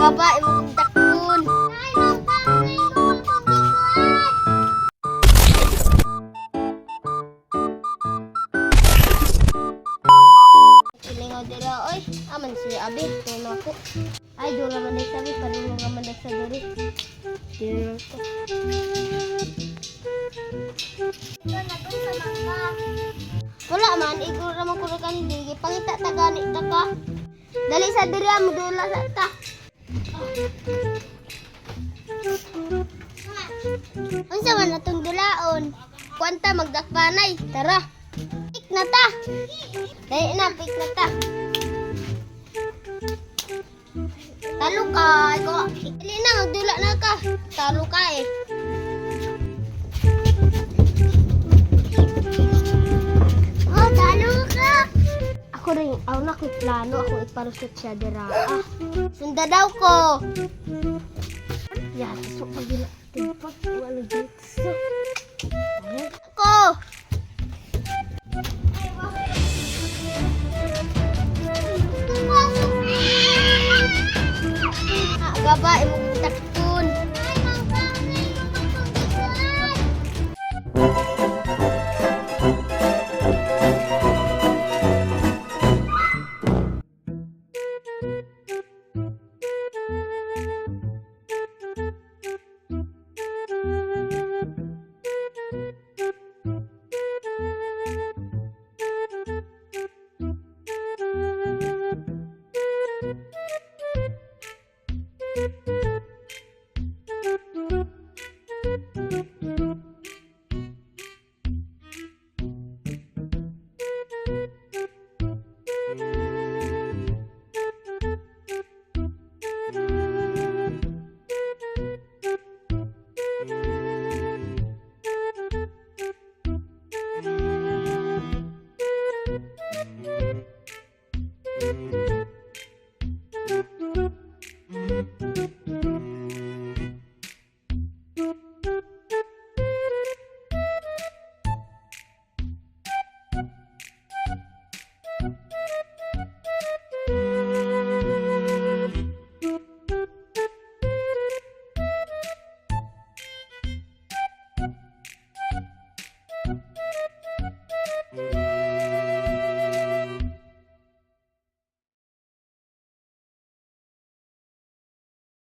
Gaba, imong takun. Silingaw dira, oy. Aman si Abi, tuno ako. Ay, dura man day sabi, panulong naman day sa diri. Dira ko. Wala man, iguro naman ko kan digi. Pangita tagani ta ka. Dali sa diri mo dula sa ta. Unsa man natong dulaon? Kwanta magdakpanay. Tara. Pik na ta. Dali na, pik na ta. Talo ka. Ikaw, dali na, magdula na ka. Talo ka eh. Oh, talo ka. Ako rin, na ko plano. Ako iparusot siya dira. Sunda daw ko. Yan, so pagila. Timpak, wala dito. Ko! Gaba,